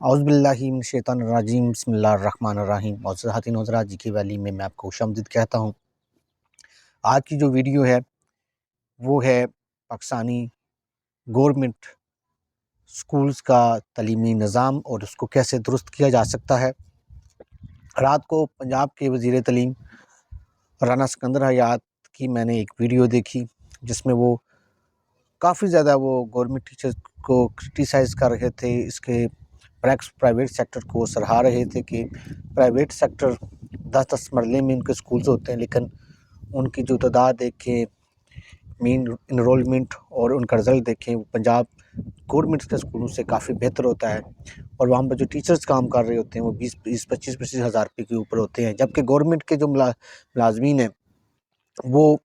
औज़ुबिल्लाहि मिनश्शैतानिर्रजीम बिस्मिल्लाहिर्रहमानिर्रहीम। मोअज़्ज़ज़ हातिन हज़रात, जी की वैली में मैं आपको खुशामदीद कहता हूँ। आज की जो वीडियो है वो है पाकिस्तानी गवर्नमेंट स्कूल्स का तालीमी निज़ाम और उसको कैसे दुरुस्त किया जा सकता है। रात को पंजाब के वज़ीर तालीम राना सिकंदर हयात की मैंने एक वीडियो देखी, जिसमें वो काफ़ी ज़्यादा वो गवर्नमेंट टीचर्स को क्रिटिसाइज़ कर रहे थे। इसके प्राइवेट सेक्टर को सराहा रहे थे कि प्राइवेट सेक्टर 10-10 मरले में उनके स्कूल्स होते हैं, लेकिन उनकी जो तादाद देखें, मीन इनरोलमेंट और उनका रिज़ल्ट देखें, वो पंजाब गवर्नमेंट के स्कूलों से काफ़ी बेहतर होता है। और वहाँ पर जो टीचर्स काम कर रहे होते हैं वो 20-20, 25-25 हज़ार रुपये के ऊपर होते हैं, जबकि गवर्नमेंट के जो मुलाजमीन हैं वो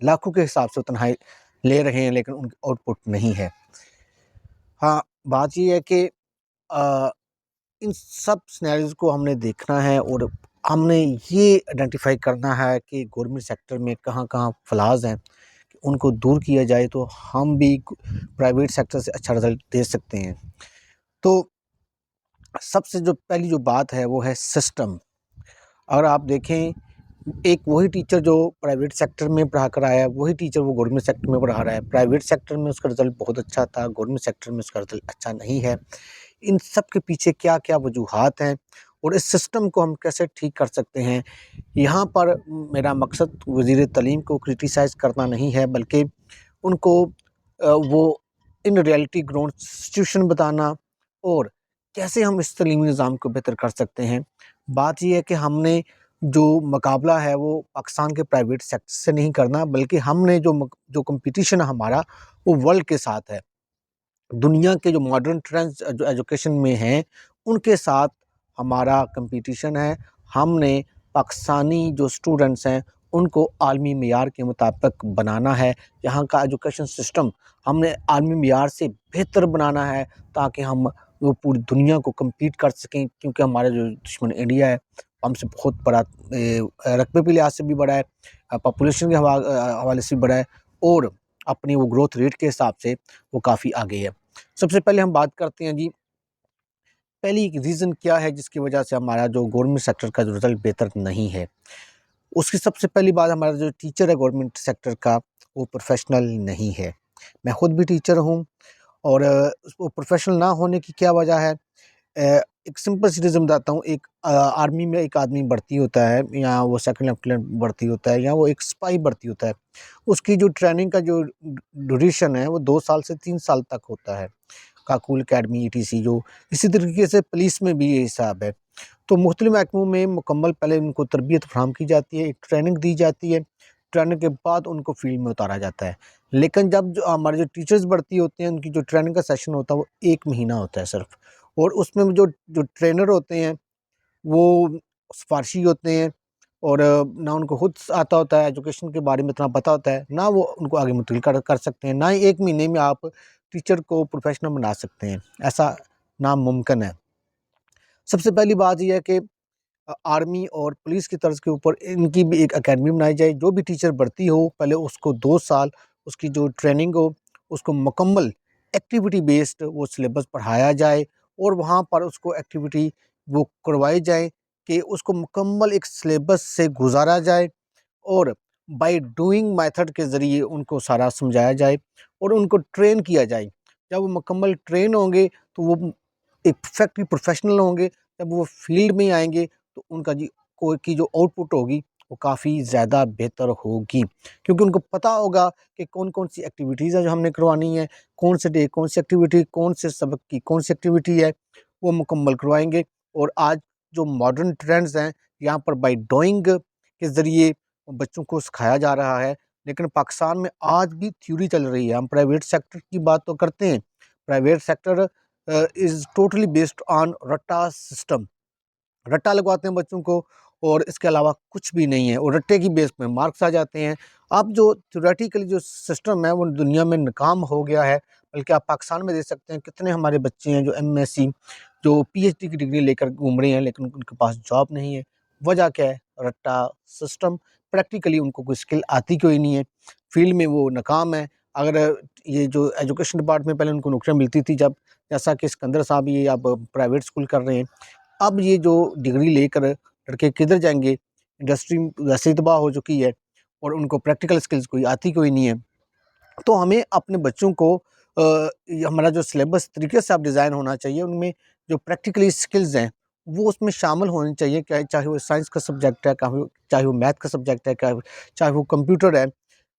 लाखों के हिसाब से तनख्वाही ले रहे हैं, लेकिन उनकी आउटपुट नहीं है। हाँ, बात ये है कि इन सब सिनेरियोज़ को हमने देखना है और हमने ये आइडेंटिफ़ाई करना है कि गवर्नमेंट सेक्टर में कहाँ-कहाँ फ्लॉज़ हैं, कि उनको दूर किया जाए तो हम भी प्राइवेट सेक्टर से अच्छा रिज़ल्ट दे सकते हैं। तो सबसे जो पहली जो बात है वो है सिस्टम। अगर आप देखें, एक वही टीचर जो प्राइवेट सेक्टर में पढ़ा कर आया है, वही टीचर वो गवर्नमेंट सेक्टर में पढ़ा रहा है। प्राइवेट सेक्टर में उसका रिज़ल्ट बहुत अच्छा था, गवर्नमेंट सेक्टर में उसका रिज़ल्ट अच्छा नहीं है। इन सब के पीछे क्या-क्या वजूहात हैं और इस सिस्टम को हम कैसे ठीक कर सकते हैं। यहाँ पर मेरा मकसद वज़ीर तालीम को क्रिटिसाइज़ करना नहीं है, बल्कि उनको वो इन रियलिटी ग्राउंड सिचुएशन बताना और कैसे हम इस तालीमी निज़ाम को बेहतर कर सकते हैं। बात ये है कि हमने जो मुकाबला है वो पाकिस्तान के प्राइवेट सेक्टर से नहीं करना, बल्कि हमने जो कॉम्पिटिशन है हमारा, वो वर्ल्ड के साथ है। दुनिया के जो मॉडर्न ट्रेंड्स जो एजुकेशन में हैं, उनके साथ हमारा कॉम्पिटिशन है। हमने पाकिस्तानी जो स्टूडेंट्स हैं, उनको आलमी मेयार के मुताबिक बनाना है। यहाँ का एजुकेशन सिस्टम हमने आलमी मेयार से बेहतर बनाना है, ताकि हम वो पूरी दुनिया को कम्पीट कर सकें, क्योंकि हमारा जो दुश्मन इंडिया है, हमसे बहुत बड़ा रकबे के लिहाज से भी बड़ा है, पॉपुलेशन के हवाले से भी बड़ा है और अपनी वो ग्रोथ रेट के हिसाब से वो काफ़ी आगे है। सबसे पहले हम बात करते हैं जी, पहली रीज़न क्या है जिसकी वजह से हमारा जो गवर्नमेंट सेक्टर का जो रिज़ल्ट बेहतर नहीं है। उसकी सबसे पहली बात, हमारा जो टीचर है गवर्नमेंट सेक्टर का, वो प्रोफ़ेशनल नहीं है। मैं खुद भी टीचर हूँ और वो प्रोफ़ेशनल ना होने की क्या वजह है? एक सिंपल सी रीज़न बताता हूँ। एक आर्मी में एक आदमी भर्ती होता है, या वो सेकंड लेफ्टिनेंट भर्ती होता है, या वो एक सिपाही भर्ती होता है। उसकी जो ट्रेनिंग का जो ड्यूरेशन है वो 2 साल से 3 साल तक होता है। काकूल अकेडमी ईटीसी जो, इसी तरीके से पुलिस में भी ये हिसाब है। तो मुख्तलिफ महकमों में मुकम्मल पहले उनको तरबियत फ़राहम की जाती है, एक ट्रेनिंग दी जाती है, ट्रेनिंग के बाद उनको फ़ील्ड में उतारा जाता है। लेकिन जब जो हमारे जो टीचर्स भर्ती होते हैं, उनकी जो ट्रेनिंग का सेशन होता है वो 1 महीना होता है सिर्फ़, और उसमें जो जो ट्रेनर होते हैं वो सिफारशी होते हैं और ना उनको खुद आता होता है, एजुकेशन के बारे में इतना पता होता है, ना वो उनको आगे मुंतकिल कर सकते हैं, ना ही 1 महीने में आप टीचर को प्रोफ़ेशनल बना सकते हैं, ऐसा नामुमकिन है। सबसे पहली बात ये है कि आर्मी और पुलिस की तर्ज के ऊपर इनकी भी एक अकेडमी बनाई जाए। जो भी टीचर भर्ती हो, पहले उसको 2 साल उसकी जो ट्रेनिंग हो, उसको मुकम्मल एक्टिविटी बेस्ड वो सिलेबस पढ़ाया जाए और वहाँ पर उसको एक्टिविटी वो करवाई जाए कि उसको मुकम्मल एक सिलेबस से गुज़ारा जाए और बाय डूइंग मेथड के ज़रिए उनको सारा समझाया जाए और उनको ट्रेन किया जाए। जब वो मुकम्मल ट्रेन होंगे, तो वो एक परफेक्टली प्रोफ़ेशनल होंगे। जब वो फ़ील्ड में आएँगे, तो उनका जी को की जो आउटपुट होगी, वो काफ़ी ज़्यादा बेहतर होगी। क्योंकि उनको पता होगा कि कौन-कौन सी एक्टिविटीज़ है जो हमने करवानी है, कौन से डे कौन सी एक्टिविटी, कौन से सबक की कौन सी एक्टिविटी है, वो मुकम्मल करवाएँगे। और आज जो मॉडर्न ट्रेंड्स हैं, यहाँ पर बाय डूइंग के ज़रिए बच्चों को सिखाया जा रहा है। लेकिन पाकिस्तान में आज भी थ्योरी चल रही है। हम प्राइवेट सेक्टर की बात तो करते हैं, private sector is totally based on रट्टा सिस्टम। रट्टा लगवाते हैं बच्चों को और इसके अलावा कुछ भी नहीं है, और रट्टे की बेस पे मार्क्स आ जाते हैं। अब जो थ्योरेटिकली जो सिस्टम है वो दुनिया में नाकाम हो गया है। बल्कि आप पाकिस्तान में देख सकते हैं कितने हमारे बच्चे हैं जो एमएससी, जो पीएचडी की डिग्री लेकर घूम रहे हैं, लेकिन उनके पास जॉब नहीं है। वजह क्या है? रट्टा सिस्टम। प्रैक्टिकली उनको कोई स्किल आती कोई नहीं है, फील्ड में वो नाकाम है। अगर ये जो एजुकेशन डिपार्टमेंट, पहले उनको नौकरियाँ मिलती थी, जब जैसा कि सिकंदर साहब ये अब प्राइवेट स्कूल कर रहे हैं। अब ये जो डिग्री लेकर लड़के किधर जाएंगे, इंडस्ट्री वैसे ही तबाह हो चुकी है और उनको प्रैक्टिकल स्किल्स कोई आती कोई नहीं है। तो हमें अपने बच्चों को हमारा जो सिलेबस तरीके से अब डिज़ाइन होना चाहिए, उनमें जो प्रैक्टिकली स्किल्स हैं वो उसमें शामिल होनी चाहिए, चाहे वो साइंस का सब्जेक्ट है, चाहे वो मैथ का सब्जेक्ट है, चाहे वो कंप्यूटर है।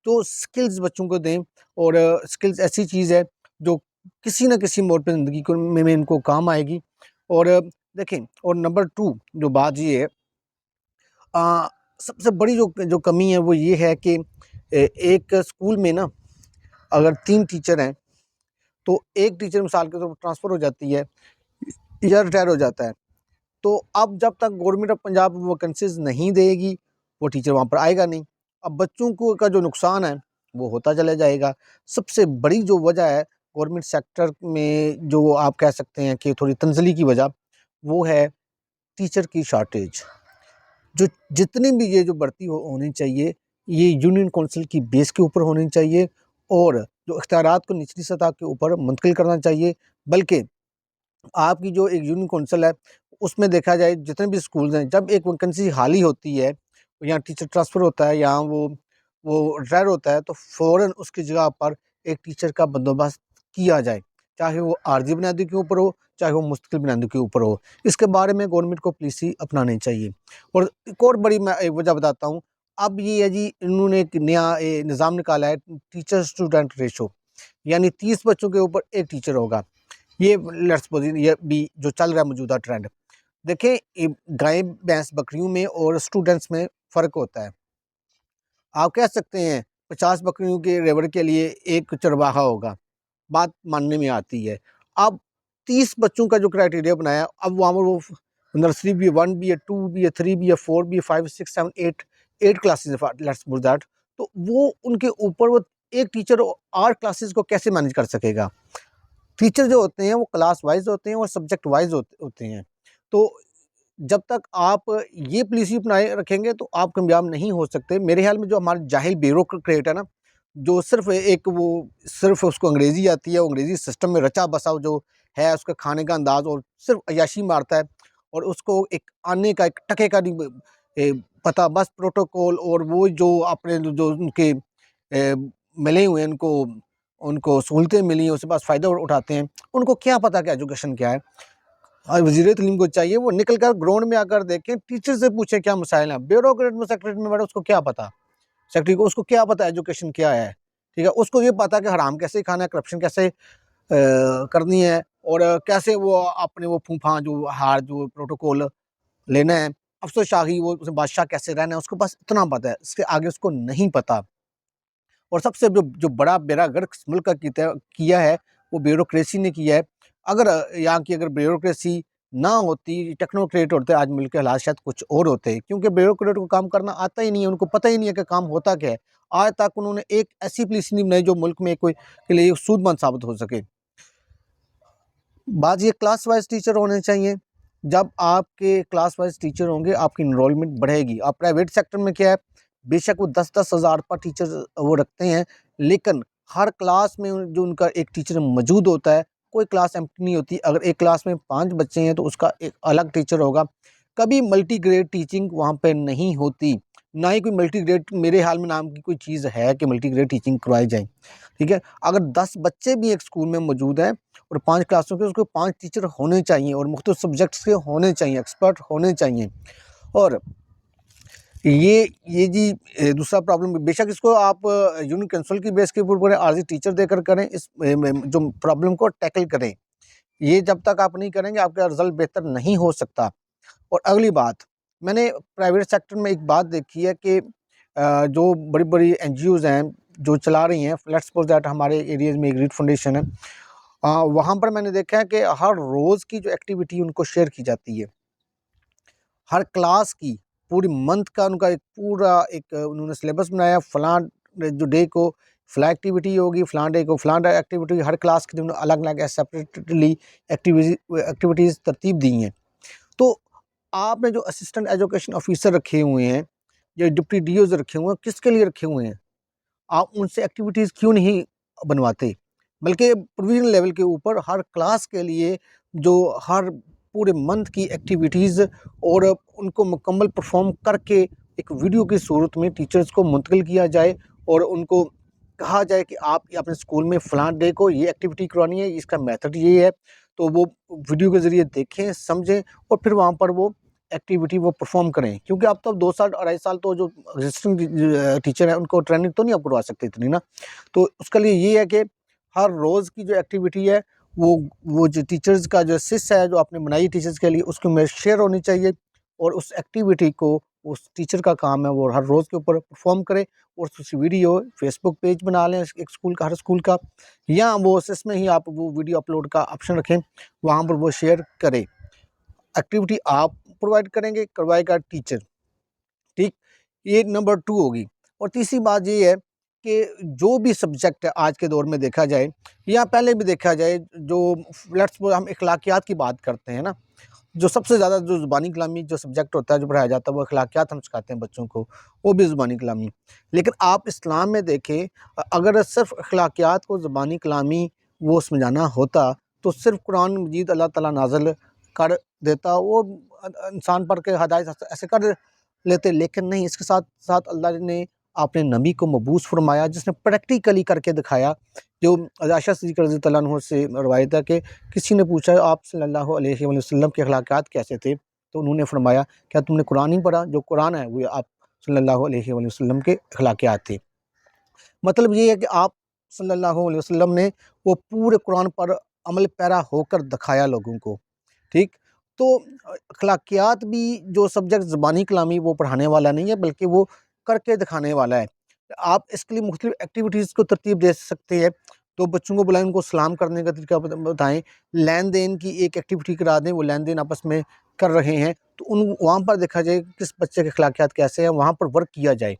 तो स्किल्स बच्चों को दें और स्किल्स ऐसी चीज़ है जो किसी न किसी मोड़ पे ज़िंदगी को में इनको काम आएगी। और देखें, और नंबर 2 जो बात ये है, अ, सबसे बड़ी जो जो कमी है वो ये है कि एक स्कूल में ना अगर 3 टीचर हैं, तो एक टीचर मिसाल के तौर पर ट्रांसफ़र हो जाती है या रिटायर हो जाता है। तो अब जब तक गवर्नमेंट ऑफ पंजाब वैकेंसीज़ नहीं देगी, वो टीचर वहाँ पर आएगा नहीं। अब बच्चों को का जो नुकसान है, वो होता चला जाएगा। सबसे बड़ी जो वजह है गवर्नमेंट सेक्टर में, जो आप कह सकते हैं कि थोड़ी तंज़ली की वजह, वो है टीचर की शॉर्टेज। जो जितनी भी ये जो भर्ती होनी चाहिए, ये यूनियन काउंसिल की बेस के ऊपर होनी चाहिए और जो इख्तियारात को निचली सतह के ऊपर मुंतकिल करना चाहिए। बल्कि आपकी जो एक यूनियन काउंसिल है, उसमें देखा जाए जितने भी स्कूल्स हैं, जब एक वैकेंसी खाली होती है या टीचर ट्रांसफ़र होता है या वो रिटायर होता है, तो फ़ौरन उसकी जगह पर एक टीचर का बंदोबस्त किया जाए। चाहे वो आर्ज़ी बुनियादी के ऊपर हो, चाहे वो मुस्तकिल बुनियादी के ऊपर हो। इसके बारे में गवर्नमेंट को पॉलिसी अपनानी चाहिए। और एक और बड़ी मैं एक वजह बताता हूँ, अब ये है जी, इन्होंने एक नया निज़ाम निकाला है, टीचर स्टूडेंट रेशो, यानी 30 बच्चों के ऊपर 1 टीचर होगा। ये लेट्स सपोज़ ये भी जो चल रहा है मौजूदा ट्रेंड। देखें, गाय, भैंस, बकरियों में और स्टूडेंट्स में फ़र्क होता है। आप कह सकते हैं 50 बकरियों के रेवड़ के लिए 1 चरवाहा होगा, बात मानने में आती है। अब 30 बच्चों का जो क्राइटेरिया बनाया, अब वहाँ पर वो नर्सरी भी है, 1 भी है, 2 भी है, 3 भी है, 4 भी है, 5, 6, 7, 8 क्लासेस है, लेट्स सपोज़ दैट। तो वो उनके ऊपर वो एक टीचर 8 क्लासेस को कैसे मैनेज कर सकेगा? टीचर जो होते हैं वो क्लास वाइज़ होते हैं और सब्जेक्ट वाइज़ होते हैं। तो जब तक आप ये पॉलिसी अपनाए रखेंगे तो आप कामयाब नहीं हो सकते। मेरे ख़्याल में जो हमारा जाहिल ब्यूरोक्रेट है ना, जो सिर्फ़ उसको अंग्रेज़ी आती है, वो अंग्रेज़ी सिस्टम में रचा-बसा जो है, उसका खाने का अंदाज़ और सिर्फ़ अय्याशी मारता है और उसको एक आने का, एक टके का नहीं पता, बस प्रोटोकॉल और वो जो अपने जो उनके मिले हुए हैं, उनको उनको सहूलतें मिली हैं, उसके पास फ़ायदा उठाते हैं। उनको क्या पता कि एजुकेशन क्या है? वज़ीर तालीम को चाहिए वो निकल कर ग्राउंड में आकर देखें, टीचर से पूछें क्या मसाइल हैं। ब्यूरोक्रेट में, सेक्रेटरी में बैठा, उसको क्या पता? सेक्रेटरी को उसको क्या पता एजुकेशन क्या है? ठीक है? उसको ये पता है कि हराम कैसे खाना है, करप्शन कैसे करनी है और कैसे वो अपने वो फूफा जो हार जो प्रोटोकॉल लेना है, अफ़सरशाही वो उसमें बादशाह कैसे रहना है, उसको बस इतना पता है, इसके आगे उसको नहीं पता। और सबसे जो जो बड़ा बेड़ा गर्क इस मुल्क का किया है, वो ब्यूरोक्रेसी ने किया है। अगर यहाँ की अगर ब्यूरोक्रेसी ना होती, टेक्नोक्रेट होते, आज मुल्क के हालात शायद कुछ और होते। क्योंकि ब्यूरोक्रेट को काम करना आता ही नहीं है, उनको पता ही नहीं है कि काम होता क्या है। आज तक उन्होंने एक ऐसी पॉलिसी नहीं बनाई जो मुल्क में कोई के लिए सूदमंद साबित हो सके। बात ये क्लास वाइज़ टीचर होने चाहिए। जब आपके क्लास वाइज़ टीचर होंगे, आपकी एनरोलमेंट बढ़ेगी। अब प्राइवेट सेक्टर में क्या है, बेशक वो 10-10 हज़ार पर टीचर वो रखते हैं, लेकिन हर क्लास में जो उनका एक टीचर मौजूद होता है, कोई क्लास एम्प्टी नहीं होती। अगर एक क्लास में 5 बच्चे हैं, तो उसका एक अलग टीचर होगा। कभी मल्टीग्रेड टीचिंग वहाँ पे नहीं होती, ना ही कोई मल्टीग्रेड मेरे ख़्याल में नाम की कोई चीज़ है कि मल्टीग्रेड टीचिंग करवाई जाए, ठीक है? अगर 10 बच्चे भी एक स्कूल में मौजूद हैं और 5 क्लासों के, उसको 5 टीचर होने चाहिए और मुख्तलिफ सब्जेक्ट्स के होने चाहिए, एक्सपर्ट होने चाहिए। और ये जी दूसरा प्रॉब्लम, बेशक इसको आप यूनियन काउंसिल की बेस के ऊपर आरज़ी टीचर देकर करें, इस जो प्रॉब्लम को टैकल करें। ये जब तक आप नहीं करेंगे, आपका रिज़ल्ट बेहतर नहीं हो सकता। और अगली बात, मैंने प्राइवेट सेक्टर में एक बात देखी है कि जो बड़ी-बड़ी एनजीओज़ हैं, जो चला रही हैं, लेट्स सपोज़ दैट हमारे एरियाज़ में एक रीड फाउंडेशन है। वहाँ पर मैंने देखा है कि हर रोज़ की जो एक्टिविटी उनको शेयर की जाती है। हर क्लास की पूरी मंथ का उनका एक पूरा एक उन्होंने सिलेबस बनाया, फलाँ जो डे को फलाँ एक्टिविटी होगी, फलाँ डे को फलाँ एक्टिविटी, हर क्लास के उन्होंने अलग-अलग सेपरेटली एक्टिविटीज़ तरतीब दी हैं। तो आपने जो असिस्टेंट एजुकेशन ऑफिसर रखे हुए हैं या डिप्टी डीओज़ रखे हुए हैं, किसके लिए रखे हुए हैं? आप उनसे एक्टिविटीज़ क्यों नहीं बनवाते? बल्कि प्रोविजनल लेवल के ऊपर हर क्लास के लिए जो हर पूरे मंथ की एक्टिविटीज़ और उनको मुकम्मल परफॉर्म करके एक वीडियो की सूरत में टीचर्स को मुंतकिल किया जाए और उनको कहा जाए कि आप अपने स्कूल में फ़लाँ डे को ये एक्टिविटी करवानी है, इसका मेथड ये है। तो वो वीडियो के ज़रिए देखें, समझें और फिर वहाँ पर वो एक्टिविटी वो परफॉर्म करें। क्योंकि आप तो 2 साल, 2.5 साल तो जो एग्जिस्टिंग टीचर है उनको ट्रेनिंग तो नहीं आप करवा सकते इतनी ना। तो उसके लिए ये है कि हर रोज़ की जो एक्टिविटी है वो वो जो टीचर्स का जो शिष्य है जो आपने बनाई टीचर्स के लिए उसको में शेयर होनी चाहिए और उस एक्टिविटी को उस टीचर का काम है वो हर रोज़ के ऊपर परफॉर्म करे और उसकी वीडियो फेसबुक पेज बना लें एक स्कूल का, हर स्कूल का, या वो इसमें ही आप वो वीडियो अपलोड का ऑप्शन रखें, वहाँ पर वो शेयर करें। एक्टिविटी आप प्रोवाइड करेंगे, करवाएगा टीचर, ठीक? ये नंबर 2 होगी। और तीसरी बात ये है कि जो भी सब्जेक्ट है आज के दौर में देखा जाए या पहले भी देखा जाए, जो लेट्स सपोज़ हम अखलाकियात की बात करते हैं ना, जो सबसे ज़्यादा जो ज़ुबानी कलामी जो सब्जेक्ट होता है, जो पढ़ाया जाता है, वो अखलाकियात हम सिखाते हैं बच्चों को, वो भी ज़ुबानी कलामी। लेकिन आप इस्लाम में देखें, अगर सिर्फ़ अखलाकियात को ज़ुबानी कलामी वो समझाना होता, तो सिर्फ़ कुरान मजीद अल्लाह ताला नाज़िल कर देता, वो इंसान पढ़ के हिदायत ऐसे कर लेते। लेकिन नहीं, इसके साथ-साथ अल्लाह ने अपने नबी को मबूस फ़रमाया, जिसने प्रैक्टिकली करके दिखाया। जो आयशा सिद्दीक़ा रज़ी अल्लाह अन्हा से रवायत है कि किसी ने पूछा आप सल्लल्लाहु अलैहि वसल्लम के अखलाकियात कैसे थे? तो उन्होंने फरमाया, क्या तुमने कुरान नहीं पढ़ा? जो कुरान है वो आप सल्लल्लाहु अलैहि वसल्लम के अखलाकियात थे। मतलब ये है कि आप सल्लल्लाहु अलैहि वसल्लम ने वो पूरे कुरान पर अमल पैरा होकर दिखाया लोगों को, ठीक? तो अखलाकियात भी जो सब्जेक्ट ज़बानी कलामी वो पढ़ाने वाला नहीं है, बल्कि वो करके दिखाने वाला है। आप इसके लिए मुख्तलिफ एक्टिविटीज़ को तरतीब दे सकते हैं। तो बच्चों को बुलाएँ, उनको सलाम करने का तरीका बताएँ, लेन-देन की एक एक्टिविटी करा दें, वो लेन-देन आपस में कर रहे हैं, तो उन वहाँ पर देखा जाए किस बच्चे के अखलाकियात कैसे हैं, वहाँ पर वर्क किया जाए।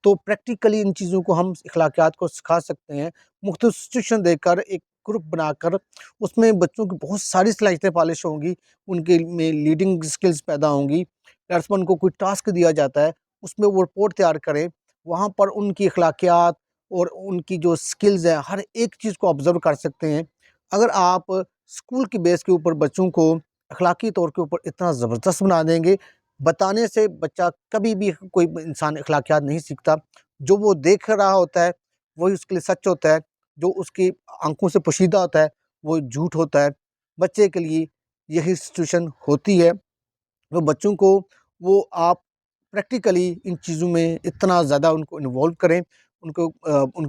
तो प्रैक्टिकली इन चीज़ों को हम अखलाकियात को सिखा सकते हैं, मुख्तलिफ सिचुएशन देकर, एक ग्रुप बनाकर, उसमें बच्चों की बहुत सारी सलाहियतें पॉलिश होंगी, उनके में लीडिंग स्किल्स पैदा होंगी। दैट्स वन को कोई टास्क दिया जाता है, उसमें वो रिपोर्ट तैयार करें, वहाँ पर उनकी अखलाकियात और उनकी जो स्किल्स हैं, हर एक चीज़ को ऑब्ज़र्व कर सकते हैं। अगर आप स्कूल की बेस के ऊपर बच्चों को अखलाकी तौर के ऊपर इतना ज़बरदस्त बना देंगे, बताने से बच्चा कभी भी कोई इंसान अखलाकियात नहीं सीखता। जो वो देख रहा होता है, वही उसके लिए सच होता है। जो उसकी आँखों से पोशीदा होता है, वो झूठ होता है। बच्चे के लिए यही सिचुएशन होती है। तो बच्चों को वो आप प्रैक्टिकली इन चीज़ों में इतना ज़्यादा उनको इन्वॉल्व करें, उनको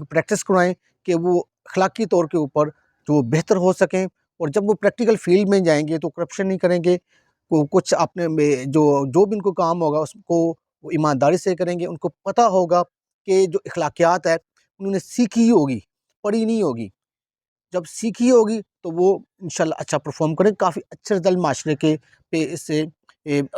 प्रैक्टिस करवाएँ कि वो अखलाकी तौर के ऊपर जो बेहतर हो सकें, और जब वो प्रैक्टिकल फ़ील्ड में जाएँगे तो करप्शन नहीं करेंगे। को कुछ अपने में जो जो भी उनको काम होगा उसको वो ईमानदारी से करेंगे। उनको पता होगा कि जो अखलाकियात है उन्होंने सीखी ही होगी, पढ़ी नहीं होगी। जब सीखी होगी तो वो इंशाल्लाह अच्छा परफ़ॉर्म करें, काफ़ी अच्छे रिज़ल्ट माशरे के पे इससे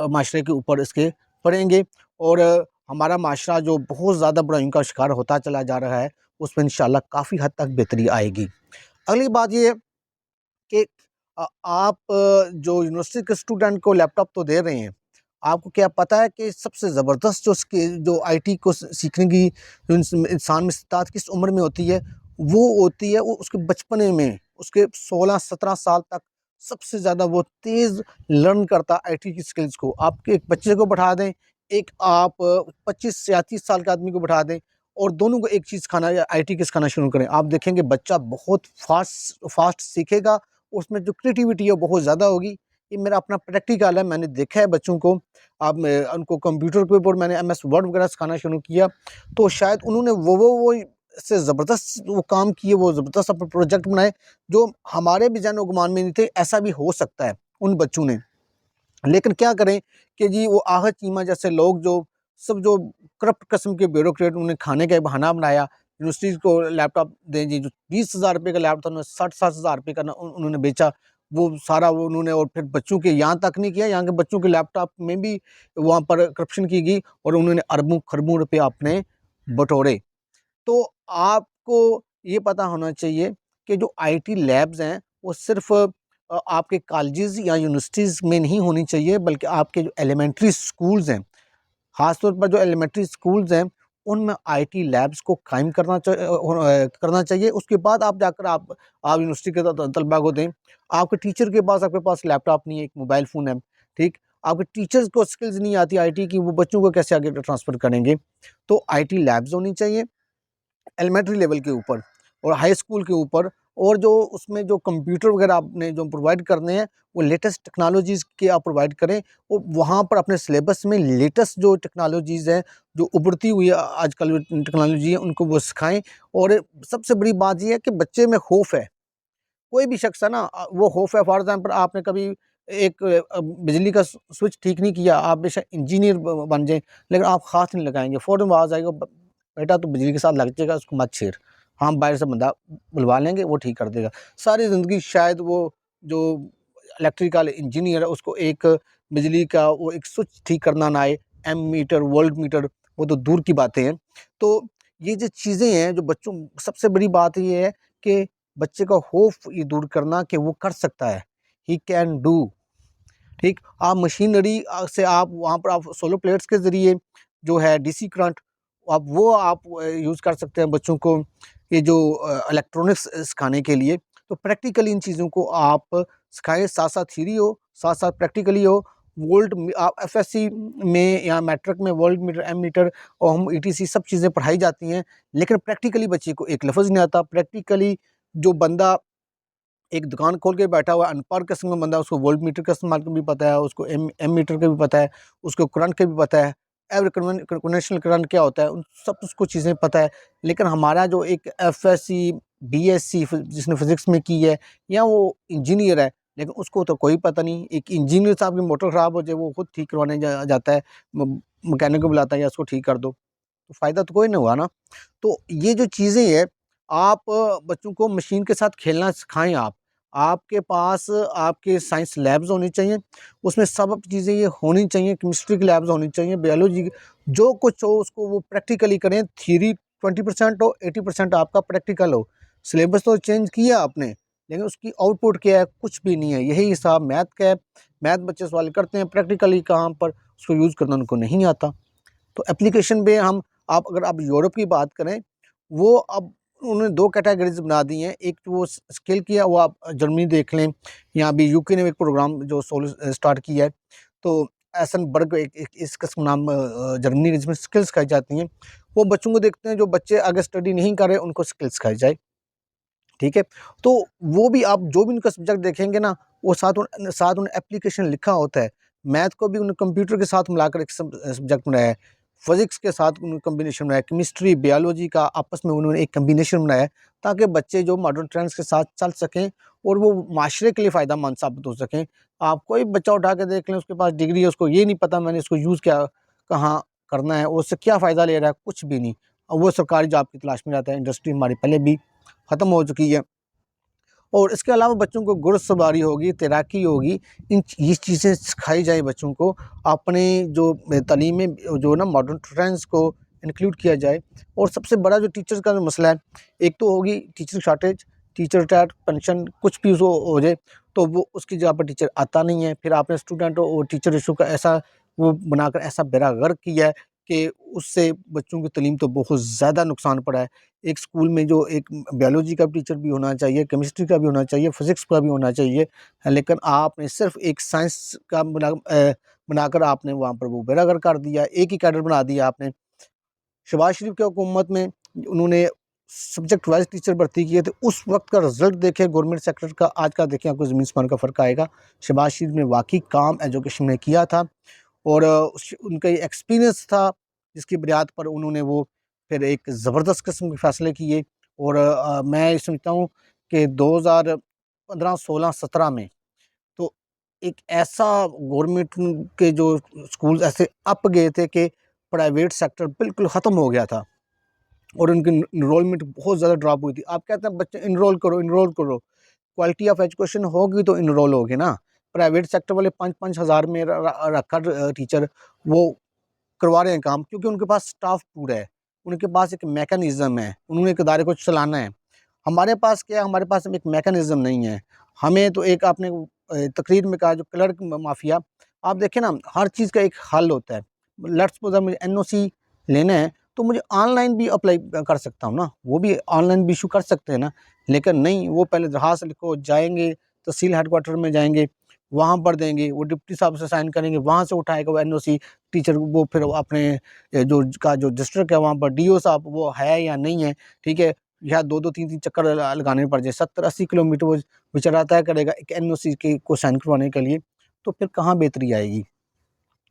माशरे के ऊपर इसके पड़ेंगे, और हमारा माशरा जो बहुत ज़्यादा बुराइयों का शिकार होता चला जा रहा है, उसमें इंशाल्लाह काफ़ी हद तक बेहतरी आएगी। अगली बात ये है कि आप जो यूनिवर्सिटी के स्टूडेंट को लैपटॉप तो दे रहे हैं, आपको क्या पता है कि सबसे ज़बरदस्त जो आईटी को सीखने की जो इंसान में इस्तात किस उम्र में होती है? वो होती है वो उसके बचपने में, उसके 16-17 साल तक सबसे ज़्यादा वो तेज़ लर्न करता है आईटी की स्किल्स को। आप एक बच्चे को बैठा दें, एक आप 25 या 30 साल के आदमी को बैठा दें, और दोनों को एक चीज़ सिखाना या आईटी की सिखाना शुरू करें। आप देखेंगे बच्चा बहुत फ़ास्ट सीखेगा, उसमें जो क्रिएटिविटी है बहुत ज़्यादा होगी। ये मेरा अपना प्रैक्टिकल है, मैंने देखा है बच्चों को। अब मैं उनको कंप्यूटर के ऊपर मैंने एमएस वर्ड वगैरह सिखाना शुरू किया, तो शायद उन्होंने वो इससे ज़बरदस्त वो काम किए, वो ज़बरदस्त अपने प्रोजेक्ट बनाए, जो हमारे भी ज़हन-ओ-गुमान में नहीं थे, ऐसा भी हो सकता है उन बच्चों ने। लेकिन क्या करें कि जी वो आहत चीमा जैसे लोग जो करप्ट किस्म के ब्यूरोक्रेट, उन्होंने खाने का एक बहाना बनाया, यूनिवर्सिटीज़ को लैपटॉप दें जी, जो 20,000 रुपए का लैपटॉप था उन्होंने 60-60 हज़ार रुपए का उन्होंने बेचा। वो सारा वो उन्होंने, और फिर बच्चों के यहाँ तक नहीं किया, यहाँ के बच्चों के लैपटॉप में भी वहाँ पर करप्शन की गई, और उन्होंने अरबों-खरबों रुपए अपने बटोरे। तो आपको ये पता होना चाहिए कि जो आईटी लैब्स हैं, वो सिर्फ़ आपके कॉलेजेस या यूनिवर्सिटीज़ में नहीं होनी चाहिए, बल्कि आपके जो एलिमेंट्री स्कूल्स हैं, ख़ास तौर पर जो एलिमेंट्री स्कूल्स हैं, उनमें आईटी लैब्स को कायम करना चाहिए। उसके बाद आप जाकर आप यूनिवर्सिटी के तलबा को दें। आपके टीचर के पास आपके पास लैपटॉप नहीं है, एक मोबाइल फ़ोन है, ठीक? आपके टीचर्स को स्किल्स नहीं आती आईटी की, वो बच्चों को कैसे आगे ट्रांसफ़र करेंगे? तो आईटी लैब्स होनी चाहिए एलिमेंट्री लेवल के ऊपर और हाई स्कूल के ऊपर, और जो उसमें जो कंप्यूटर वगैरह आपने जो प्रोवाइड करने हैं, वो लेटेस्ट टेक्नोलॉजीज़ के आप प्रोवाइड करें और वहाँ पर अपने सिलेबस में लेटेस्ट जो टेक्नोलॉजीज़ हैं, जो उभरती हुई आजकल टेक्नोलॉजी है, उनको वो सिखाएँ। और सबसे बड़ी बात ये है कि बच्चे में खौफ है। कोई भी शख्स है ना, वो खौफ है। फॉर एग्ज़ाम्पल आपने कभी एक बिजली का स्विच ठीक नहीं किया, आप बेशक इंजीनियर बन जाएँ, लेकिन आप हाथ नहीं लगाएँगे, फ़ौरन आवाज़ आएगा, बेटा तू बिजली के साथ लग जाएगा, उसको मत छेड़। हम बाहर से बंदा बुलवा लेंगे, वो ठीक कर देगा। सारी ज़िंदगी शायद वो जो इलेक्ट्रिकल इंजीनियर है, उसको एक बिजली का वो एक स्विच ठीक करना ना आए, एमीटर, वोल्टमीटर, वो तो दूर की बातें हैं। तो ये जो चीज़ें हैं, जो बच्चों, सबसे बड़ी बात ये है कि बच्चे का खौफ ये दूर करना कि वो कर सकता है, ही कैन डू, ठीक? आप मशीनरी से आप वहाँ पर आप सोलर प्लेट्स के ज़रिए जो है डीसी करंट, आप यूज़ कर सकते हैं बच्चों को, ये जो इलेक्ट्रॉनिक्स सिखाने के लिए। तो प्रैक्टिकली इन चीज़ों को आप सिखाएँ, साथ-साथ थ्योरी हो, साथ-साथ प्रैक्टिकली हो। आप एफएससी में या मैट्रिक में वोल्टमीटर, एमीटर, ओम, ईटीसी सब चीज़ें पढ़ाई जाती हैं, लेकिन प्रैक्टिकली बच्चे को एक लफ़्ज़ नहीं आता। प्रैक्टिकली जो बंदा एक दुकान खोल के बैठा हुआ है, अनपढ़ किस्म का बंदा है, उसको वोल्टमीटर का इस्तेमाल का भी पता है, उसको एमीटर का भी पता है, उसको करंट का भी पता है, कन्वेंशनल करंट क्या होता है, उन सब उसको चीज़ें पता है। लेकिन हमारा जो एक एफएससी, बीएससी जिसने फिज़िक्स में की है, या वो इंजीनियर है, लेकिन उसको तो कोई पता नहीं। एक इंजीनियर साहब की मोटर ख़राब हो जाए, वो खुद ठीक करवाने जाता है, मैकेनिक को बुलाता है, या इसको ठीक कर दो, तो फ़ायदा तो कोई नहीं हुआ ना। तो ये जो चीज़ें हैं, आप बच्चों को मशीन के साथ खेलना सिखाएँ आप। आपके पास आपके साइंस लैब्स होनी चाहिए, उसमें सब चीज़ें ये होनी चाहिए, केमिस्ट्री की लैब्स होनी चाहिए, बायोलॉजी की, जो कुछ हो उसको वो प्रैक्टिकली करें। थ्योरी 20% हो, 80% आपका प्रैक्टिकल हो। सिलेबस तो चेंज किया आपने, लेकिन उसकी आउटपुट क्या है? कुछ भी नहीं है। यही हिसाब मैथ का है, मैथ बच्चे सवाल करते हैं, प्रैक्टिकली कहाँ पर उसको यूज़ करना उनको नहीं आता। तो एप्लीकेशन में अगर आप यूरोप की बात करें, वो अब उन्होंने 2 कैटेगरीज़ बना दी हैं। एक तो वो स्किल की है, वो आप जर्मनी देख लें, या अभी यूके ने एक प्रोग्राम जो स्टार्ट किया है। तो एसेनबर्ग एक एक इस किस्म नाम जर्मनी जिसमें स्किल्स सिखाई जाती हैं। वो बच्चों को देखते हैं, जो बच्चे आगे स्टडी नहीं कर रहे, उनको स्किल्स सिखाई जाए, ठीक है? तो वो भी आप जो भी उनका सब्जेक्ट देखेंगे ना, वो साथ उन्हें एप्लीकेशन लिखा होता है। मैथ को भी उन्हें कंप्यूटर के साथ मिलाकर एक सब्जेक्ट बनाया है। फिज़िक्स के साथ उन्होंने कॉम्बिनेशन बनाया है। केमिस्ट्री, बायोलॉजी का आपस में उन्होंने एक कॉम्बिनेशन बनाया है, ताकि बच्चे जो मॉडर्न ट्रेंड्स के साथ चल सकें और वो माशरे के लिए फ़ायदेमंद साबित हो सकें। आप कोई बच्चा उठा के देख लें, उसके पास डिग्री है, उसको ये नहीं पता मैंने इसको यूज़ क्या कहाँ करना है, उससे क्या फ़ायदा ले रहा है, कुछ भी नहीं। वो सरकारी जॉब की तलाश में रहता है। इंडस्ट्री हमारी पहले भी ख़त्म हो चुकी है। और इसके अलावा बच्चों को घुड़सवारी होगी, तैराकी होगी, ये चीज़ें सिखाई जाएँ बच्चों को। अपने जो तालीम में जो ना मॉडर्न ट्रेंड्स को इंक्लूड किया जाए। और सबसे बड़ा जो टीचर्स का जो मसला है, एक तो होगी teacher shortage, teacher retire, pension कुछ भी उसको हो जाए, तो वो उसकी जगह पर टीचर आता नहीं है। फिर आपने स्टूडेंट और टीचर इशू का ऐसा वो बनाकर ऐसा बेड़ा गर्क किया है कि उससे बच्चों की तालीम तो बहुत ज़्यादा नुकसान पड़ा है। एक स्कूल में जो एक बायोलॉजी का टीचर भी होना चाहिए, केमिस्ट्री का भी होना चाहिए, फिज़िक्स का भी होना चाहिए, लेकिन आपने सिर्फ़ एक साइंस का बनाकर आपने वहाँ पर वो बेड़ागर कर दिया, एक ही कैडर बना दिया आपने। शहबाज शरीफ की हुकूमत में उन्होंने सब्जेक्ट वाइज़ टीचर भर्ती किए थे, उस वक़्त का रिज़ल्ट देखें गवर्नमेंट सेक्टर का, आज का देखें, आपको ज़मीन आसमान का फ़र्क आएगा। शहबाज शरीफ ने वाक़ई काम एजुकेशन में किया था, और उनका ये एक्सपीरियंस था, जिसकी बुनियाद पर उन्होंने वो फिर एक ज़बरदस्त किस्म के फ़ैसले किए। और मैं ये समझता हूँ कि 2015, 16, 17 में तो एक ऐसा गवर्नमेंट के जो स्कूल्स ऐसे अप गए थे कि प्राइवेट सेक्टर बिल्कुल ख़त्म हो गया था, और उनकी एनरोलमेंट बहुत ज़्यादा ड्रॉप हुई थी। आप कहते हैं बच्चे इनरोल करो, क्वालिटी ऑफ एजुकेशन होगी तो इनरोल होगे ना। प्राइवेट सेक्टर वाले 5-5 हज़ार में रखकर टीचर वो करवा रहे हैं काम, क्योंकि उनके पास स्टाफ पूरा है, उनके पास एक मैकेनिज़्म है, उन्होंने एक इदारे को चलाना है। हमारे पास क्या है, हमारे पास एक मैकेनिज़्म नहीं है। हमें तो एक आपने तकरीर में कहा जो क्लर्क माफिया, आप देखें ना, हर चीज़ का एक हल होता है। लेट्स सपोज़ मुझे एनओसी लेना है, तो मुझे ऑनलाइन भी अप्लाई कर सकता हूँ ना, वो भी ऑनलाइन भी इशू कर सकते हैं ना। लेकिन नहीं, वो पहले दरखास्त लिखो, जाएँगे तहसील हेडक्वार्टर में जाएँगे, वहाँ पर देंगे, वो डिप्टी साहब से साइन करेंगे, वहाँ से उठाएगा वो एनओसी टीचर, वो फिर अपने जो डिस्ट्रिक्ट है वहाँ पर डीओ साहब वो है या नहीं है, ठीक है? या 2-2 3-3 चक्कर लगाने पड़ जाए, 70-80 किलोमीटर वो बेचारा तय करेगा एक एनओसी के को साइन करवाने के लिए, तो फिर कहाँ बेहतरी आएगी?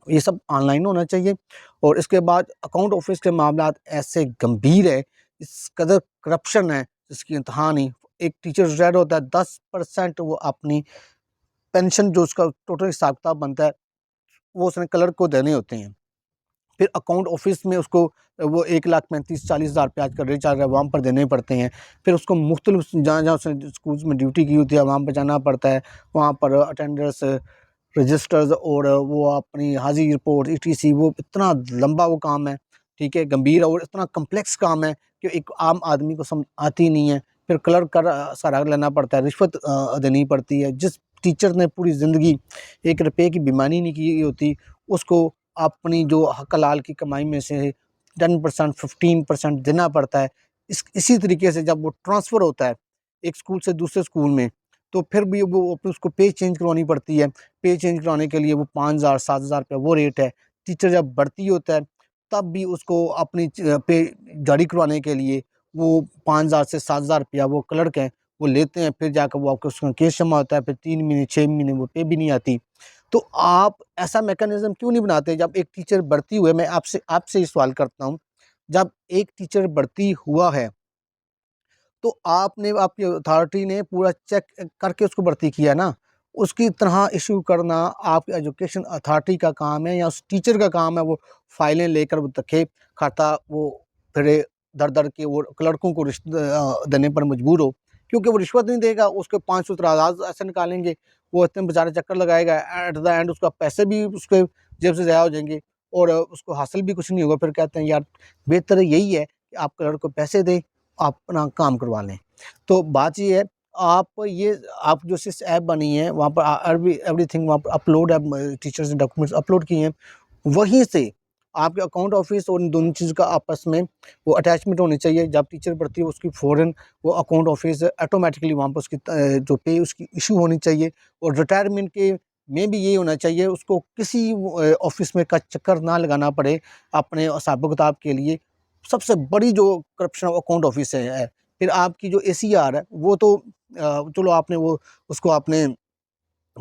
ये सब ऑनलाइन होना चाहिए। और इसके बाद अकाउंट ऑफिस के मामलात ऐसे गंभीर है, इस कदर करप्शन है जिसकी इंतहा नहीं। एक टीचर रिटायर होता है, 10% वो अपनी पेंशन जो उसका टोटल हिसाब-किताब बनता है, वो उसने क्लर्क को देने होते हैं। फिर अकाउंट ऑफिस में उसको वो 1,35,40,000 रुपए आजकल रेट चल रहा है, वहाँ पर देने पड़ते हैं। फिर उसको मुख्तलिफ जहाँ-जहाँ उसने स्कूल्स में ड्यूटी की होती है, वहाँ पे जाना पड़ता है। वहाँ पर अटेंडर्स रजिस्टर्स और वो अपनी हाज़िरी रिपोर्ट, ईटीसी, वो इतना लंबा वो काम है, ठीक है? गंभीर और इतना कॉम्प्लेक्स काम है कि एक आम आदमी को समझ आती नहीं है। फिर क्लर्क का सहारा लेना पड़ता है, रिश्वत देनी पड़ती है। जिस टीचर ने पूरी ज़िंदगी ₹1 की बेईमानी नहीं की होती, उसको अपनी जो हक हलाल की कमाई में से 10% 15% देना पड़ता है। इसी तरीके से जब वो ट्रांसफ़र होता है, एक स्कूल से दूसरे स्कूल में, तो फिर भी वो अपनी उसको पे चेंज करवानी पड़ती है। पे चेंज कराने के लिए वो 5,000 7,000 रुपया वो रेट है। टीचर जब भर्ती होता है, तब भी उसको अपनी पे जारी करवाने के लिए वो 5,000 से 7,000 रुपया वो क्लर्क हैं, वो लेते हैं। फिर जाकर वो आपका उसका केस जमा होता है, फिर 3 महीने 6 महीने वो पे भी नहीं आती। तो आप ऐसा मैकेनिज़्म क्यों नहीं बनाते? जब एक टीचर भर्ती हुए, मैं आपसे आपसे ये सवाल करता हूँ, जब एक टीचर भर्ती हुआ है, तो आपने आपकी अथॉरिटी ने पूरा चेक करके उसको भर्ती किया ना। उसकी तरह इश्यू करना आपकी एजुकेशन अथॉरिटी का काम है या उस टीचर का काम है, वो फाइलें लेकर वो रखे, खाता वो फिरे दर-दर के वो क्लर्कों को देने पर मजबूर हो। क्योंकि वो रिश्वत नहीं देगा, उसके 500 तराज़ात ऐसे निकालेंगे, वो इतने बेचारे चक्कर लगाएगा, एट द एंड उसका पैसे भी उसके जेब से ज़ाया हो जाएँगे और उसको हासिल भी कुछ नहीं होगा। फिर कहते हैं यार, बेहतर यही है कि आप क्लर्क को पैसे दें, आप अपना काम करवा लें। तो बात ये है, आप जो सिस ऐप बनी है, वहाँ पर एवरीथिंग वहाँ पर अपलोड है, टीचर्स ने डॉक्यूमेंट्स अपलोड किए हैं। वहीं से आपके अकाउंट ऑफिस और इन दोनों चीज़ का आपस में वो अटैचमेंट होनी चाहिए। जब टीचर भर्ती है, उसकी फ़ौरन वो अकाउंट ऑफिस ऑटोमैटिकली वहाँ पर उसकी जो पे उसकी इश्यू होनी चाहिए। और रिटायरमेंट के में भी ये होना चाहिए, उसको किसी ऑफिस में का चक्कर ना लगाना पड़े अपने हिसाब-किताब के लिए। सबसे बड़ी जो करप्शन अकाउंट ऑफिस है। फिर आपकी जो एसीआर है, वो तो चलो आपने वो उसको आपने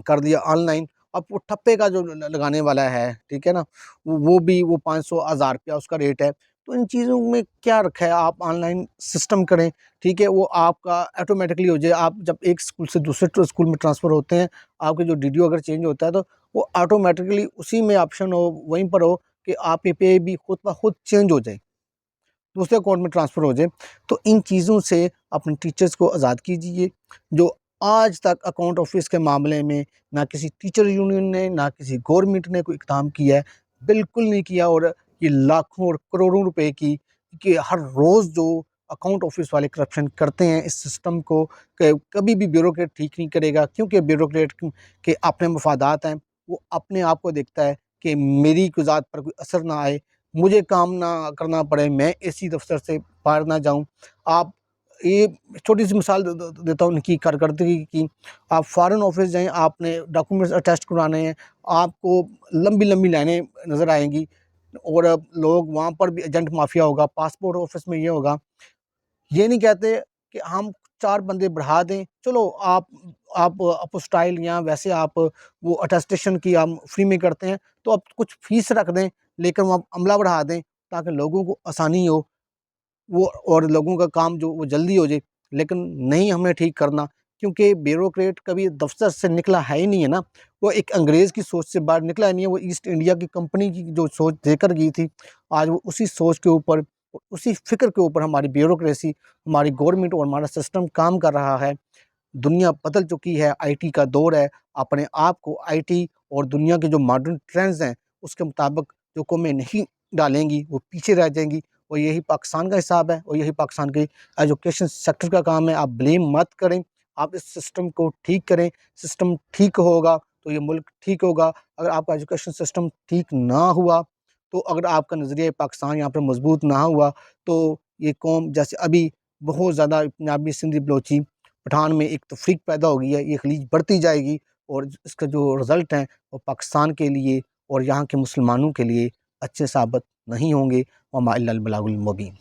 कर दिया ऑनलाइन। अब वो ठप्पे का जो लगाने वाला है, ठीक है ना? वो भी वो 500 हज़ार रुपया उसका रेट है। तो इन चीज़ों में क्या रखा है? आप ऑनलाइन सिस्टम करें, ठीक है? वो आपका ऑटोमैटिकली हो जाए। आप जब एक स्कूल से दूसरे स्कूल में ट्रांसफ़र होते हैं, आपके जो डीडीओ अगर चेंज होता है, तो वो ऑटोमैटिकली उसी में ऑप्शन हो, वहीं पर हो कि आपके पे भी खुद ब खुद चेंज हो जाए। दूसरे अकाउंट में ट्रांसफ़र हो जाए। तो इन चीज़ों से अपने टीचर्स को आज़ाद कीजिए। जो आज तक अकाउंट ऑफिस के मामले में ना किसी टीचर यूनियन ने, ना किसी गवर्नमेंट ने कोई इक़दाम किया है, बिल्कुल नहीं किया। और ये लाखों और करोड़ों रुपए की कि हर रोज़ जो अकाउंट ऑफिस वाले करप्शन करते हैं इस सिस्टम को, कभी भी ब्यूरोक्रेट ठीक नहीं करेगा, क्योंकि ब्यूरोक्रेट के अपने मफादात हैं। वो अपने आप को देखता है कि मेरी ज़ात पर कोई असर ना आए, मुझे काम ना करना पड़े, मैं इसी दफ़्तर से बाहर ना जाऊँ। आप ये छोटी-सी मिसाल द द देता हूँ इनकी कारकर्दगी की। आप फ़ॉरेन ऑफ़िस जाएँ, आपने डॉक्यूमेंट्स अटेस्ट करवाने हैं, आपको लंबी-लंबी लाइनें नज़र आएँगी और लोग वहाँ पर भी एजेंट माफ़िया होगा, पासपोर्ट ऑफ़िस में ये होगा। ये नहीं कहते कि हम 4 बंदे बढ़ा दें, चलो आप अपोस्टाइल या वैसे आप वो अटेस्टेशन की हम फ्री में करते हैं, तो आप कुछ फ़ीस रख दें, लेकिन वो अमला बढ़ा दें ताकि लोगों को आसानी हो, वो और लोगों का काम जो वो जल्दी हो जाए। लेकिन नहीं हमें ठीक करना, क्योंकि ब्यूरोक्रेट कभी दफ़्तर से निकला है ही नहीं है ना। वो एक अंग्रेज़ की सोच से बाहर निकला ही नहीं है, वो ईस्ट इंडिया की कंपनी की जो सोच देकर गई थी, आज वो उसी सोच के ऊपर, उसी फ़िक्र के ऊपर हमारी ब्यूरोक्रेसी, हमारी गवर्नमेंट और हमारा सिस्टम काम कर रहा है। दुनिया बदल चुकी है, आईटी का दौर है। अपने आप को आईटी और दुनिया के जो मॉडर्न ट्रेंड्स हैं, उसके मुताबिक जो कौमें नहीं डालेंगी, वो पीछे रह जाएँगी। और यही पाकिस्तान का हिसाब है और यही पाकिस्तान के एजुकेशन सेक्टर का काम है। आप ब्लेम मत करें, आप इस सिस्टम को ठीक करें। सिस्टम ठीक होगा, तो ये मुल्क ठीक होगा। अगर आपका एजुकेशन सिस्टम ठीक ना हुआ, तो अगर आपका नज़रिया पाकिस्तान यहाँ पर मजबूत ना हुआ तो ये कौम जैसे अभी बहुत ज़्यादा पंजाबी, सिंधी, बलोची, पठान में एक तफरीक पैदा हो गई है, ये खलीज बढ़ती जाएगी और इसका जो रिज़ल्ट हैं वो पाकिस्तान के लिए और यहाँ के मुसलमानों के लिए अच्छे साबित नहीं होंगे। वमा इल्लल बलागुल मुबीन।